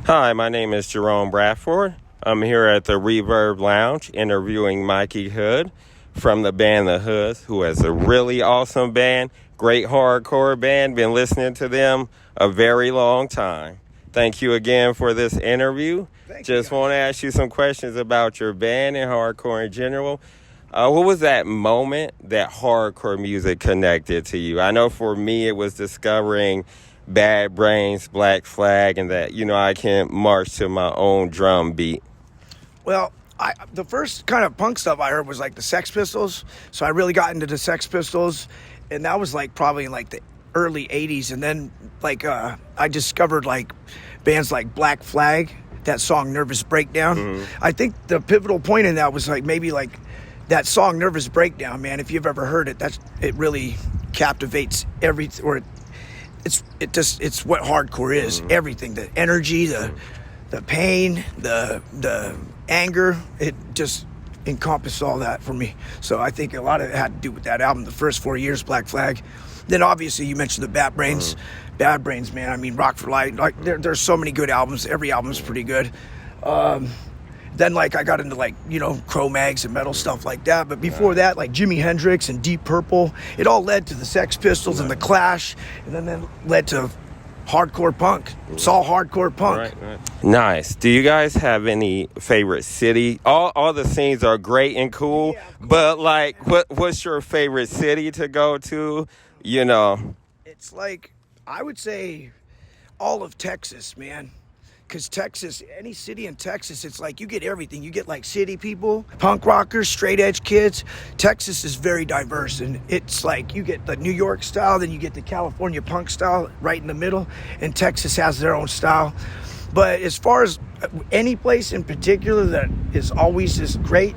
Hi, my name is Jerome Bradford. I'm here at the Reverb Lounge interviewing Mikey Hood from the band The Hoods, who has a really awesome band, great hardcore band. Been listening to them a very long time. Thank you again for this interview. Just want to ask you some questions about your band and hardcore in general. What was that moment that hardcore music connected to you? I know for me it was discovering Bad Brains, Black Flag, and that, I can march to my own drum beat. Well, the first kind of punk stuff I heard was like the Sex Pistols. So I really got into the Sex Pistols, and that was like probably in like the early 80s. And then I discovered like bands like Black Flag, that song Nervous Breakdown. Mm-hmm. I think the pivotal point in that was like maybe like that song Nervous Breakdown, man. If you've ever heard it, it really captivates it's what hardcore is. Mm-hmm. Everything, the energy, the pain, the anger, it just encompassed all that for me. So I think a lot of it had to do with that album, the first 4 years, Black Flag. Then obviously you mentioned the Bad Brains. Mm-hmm. Bad Brains, man. I mean, Rock for Life. Like there's so many good albums. Every album's pretty good. Then I got into Cro-Mags and metal stuff like that. But before that, like Jimi Hendrix and Deep Purple, it all led to the Sex Pistols and the Clash, and then led to hardcore punk. It's all hardcore punk. Right. Nice. Do you guys have any favorite city? All the scenes are great and cool, but what's your favorite city to go to? It's I would say all of Texas, man. Because Texas, any city in Texas, it's like you get everything. You get like city people, punk rockers, straight edge kids. Texas is very diverse, and it's like you get the New York style, then you get the California punk style right in the middle, and Texas has their own style. But as far as any place in particular that is always just great,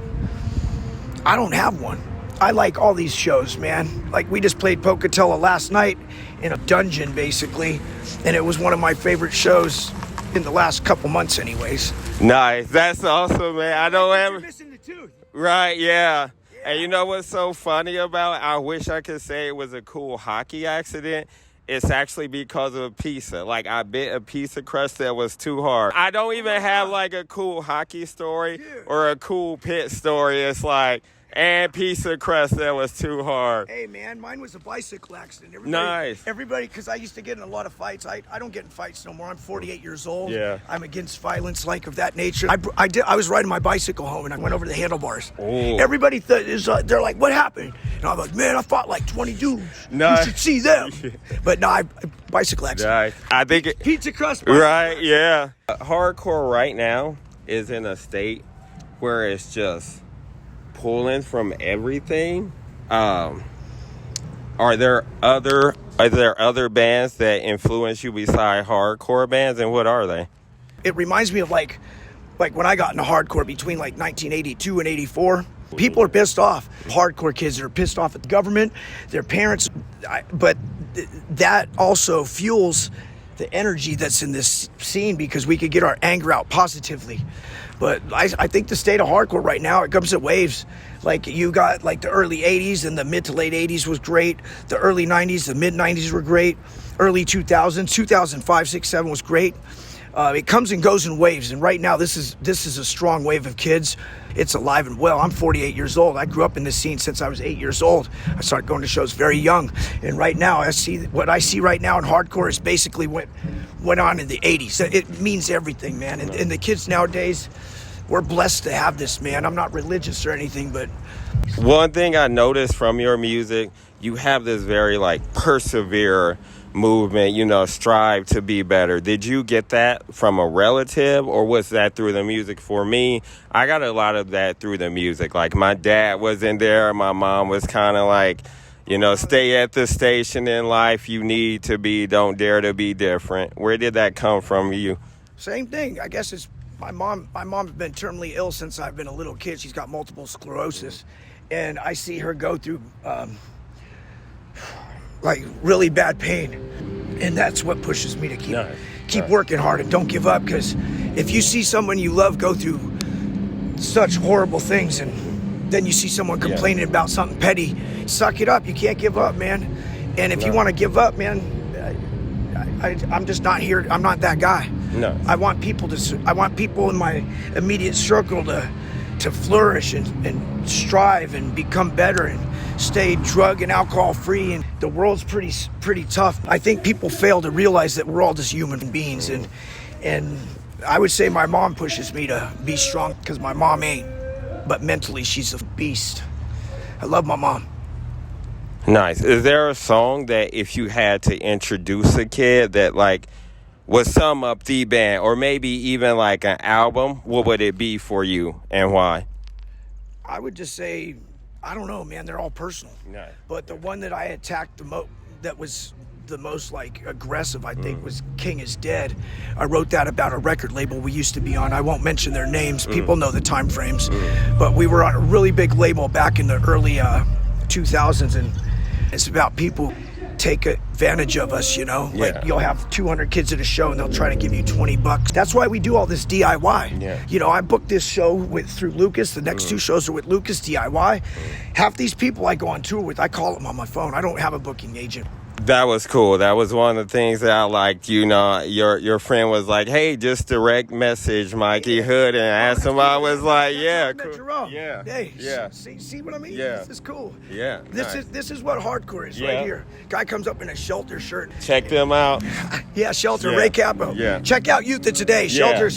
I don't have one. I like all these shows, man. Like we just played Pocatello last night in a dungeon, basically, and it was one of my favorite shows in the last couple months anyways. Nice. That's awesome, man. I don't ever... You're missing the tooth. Right, yeah. And you know what's so funny about it? I wish I could say it was a cool hockey accident. It's actually because of a pizza. Like, I bit a pizza crust that was too hard. I don't even have, a cool hockey story or a cool pit story. It's and pizza crust that was too hard. Hey, man, mine was a bicycle accident. Nice. Everybody, because I used to get in a lot of fights. I don't get in fights no more. I'm 48 years old. Yeah. I'm against violence of that nature. I was riding my bicycle home, and I went over the handlebars. Ooh. Everybody, they're like, what happened? And I'm like, man, I fought like 20 dudes. Nice. You should see them. But no, bicycle accident. Nice. I think pizza crust. Right, yeah. Hardcore right now is in a state where it's just pulling from everything. Are there other bands that influence you beside hardcore bands, and what are they? It reminds me of like when I got into hardcore between 1982 and 84. People are pissed off. Hardcore kids are pissed off at the government, their parents, but that also fuels the energy that's in this scene because we could get our anger out positively. But I think the state of hardcore right now, it comes in waves. Like you got the early 80s and the mid to late 80s was great. The early 90s, the mid 90s were great. Early 2000s, 2005, 6, 7 was great. It comes and goes in waves. And right now this is a strong wave of kids. It's alive and well. I'm 48 years old. I grew up in this scene since I was 8 years old. I started going to shows very young. And right now what I see right now in hardcore is basically what went on in the 80s. It means everything, man. And the kids nowadays, we're blessed to have this, man. I'm not religious or anything, but... One thing I noticed from your music, you have this very, persevere movement, strive to be better. Did you get that from a relative, or was that through the music? For me, I got a lot of that through the music. Like, my dad was in there. My mom was kind of stay at the station in life. You need to be, don't dare to be different. Where did that come from you? Same thing. I guess it's my mom's been terminally ill since I've been a little kid. She's got multiple sclerosis, and I see her go through really bad pain, and that's what pushes me to keep working hard and don't give up. Because if you see someone you love go through such horrible things, and then you see someone complaining about something petty, suck it up. You can't give up, man. And if you want to give up, man, I'm just not here. I'm not that guy. No. I want people in my immediate circle to flourish and strive and become better and stay drug and alcohol free. And the world's pretty tough. I think people fail to realize that we're all just human beings, and I would say my mom pushes me to be strong, because my mom ain't, but mentally she's a beast. I love my mom. Nice. Is there a song that if you had to introduce a kid that like would sum up the band, or maybe even like an album, what would it be for you and why? I would just say, I don't know, man, they're all personal. Nice. But the one that I attacked that was the most like aggressive, I think, was King is Dead. I wrote that about a record label we used to be on. I won't mention their names. People know the time frames. But we were on a really big label back in the early 2000s, and it's about people take advantage of us, you know? Yeah. Like, you'll have 200 kids at a show and they'll try to give you $20. That's why we do all this DIY. Yeah. You know, I booked this show through Lucas. The next two shows are with Lucas, DIY. Half these people I go on tour with, I call them on my phone. I don't have a booking agent. That was cool. That was one of the things that I liked. You know, your friend was like, "Hey, just direct message Mikey Hood," and asked him. I was like, "Yeah, cool. Jerome. Yeah, Hey, yeah, see what I mean? Yeah. This is cool. yeah." Nice. This is what hardcore is Yeah. right here. Guy comes up in a Shelter shirt. Check them out. Yeah, Shelter, Yeah. Ray Capo. Yeah. Check out Youth of Today. Yeah.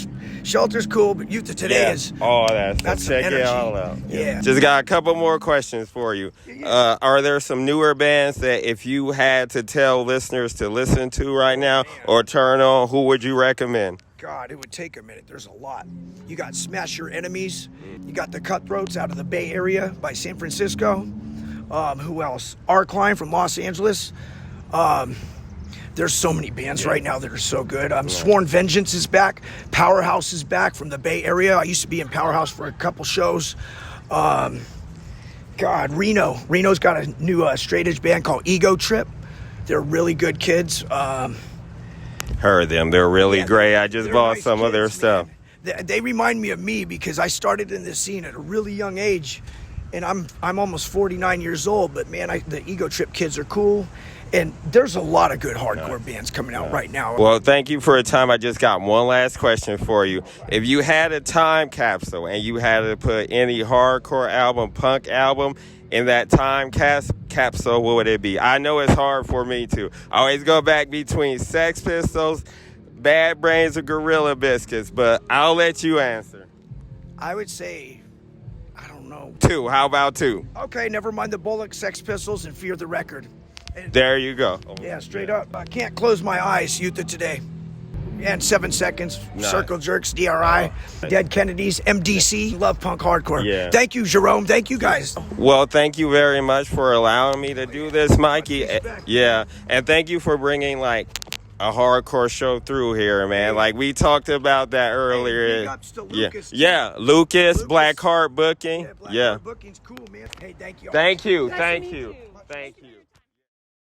Shelter's cool, but Youth of Today is. all that. That's So check some it energy. all out. Yeah. Just got a couple more questions for you. Are there some newer bands that if you had to tell listeners to listen to right now or turn on, who would you recommend? God, it would take a minute. There's a lot. You got Smash Your Enemies. You got the Cutthroats out of the Bay Area by San Francisco. Who else? Arcline from Los Angeles. There's so many bands right now that are so good. Sworn Vengeance is back. Powerhouse is back from the Bay Area. I used to be in Powerhouse for a couple shows. Reno. Reno's got a new straight edge band called Ego Trip. They're really good kids. Heard them. They're really great. I just They're bought nice some of their kids, stuff. man. They remind me of me because I started in this scene at a really young age, and I'm almost 49 years old. But man, the Ego Trip kids are cool, and there's a lot of good hardcore bands coming out right now. Well, thank you for your time. I just got one last question for you. If you had a time capsule and you had to put any hardcore album, punk album in that time capsule, what would it be? I know it's hard for me to. I always go back between Sex Pistols, Bad Brains, or Gorilla Biscuits, but I'll let you answer. I would say, I don't know. Two. How about two? Okay, never mind the Bullock, Sex Pistols, and Fear the Record. And, There you go. yeah, straight up. I can't close my eyes. Youth of Today. And 7 Seconds, Nice. Circle Jerks, DRI, Dead Kennedys, MDC. Love punk hardcore. Yeah. Thank you, Jerome. Thank you, guys. Well, thank you very much for allowing me to do this, Mikey. Yeah, and thank you for bringing like a hardcore show through here, man. Like we talked about that earlier. big ups to Lucas, too. Yeah, Lucas, Black Heart Booking. Black Yeah. Heart Booking's cool, man. Hey, thank you. Thank you. Nice to Thank meet you. you. Thank you.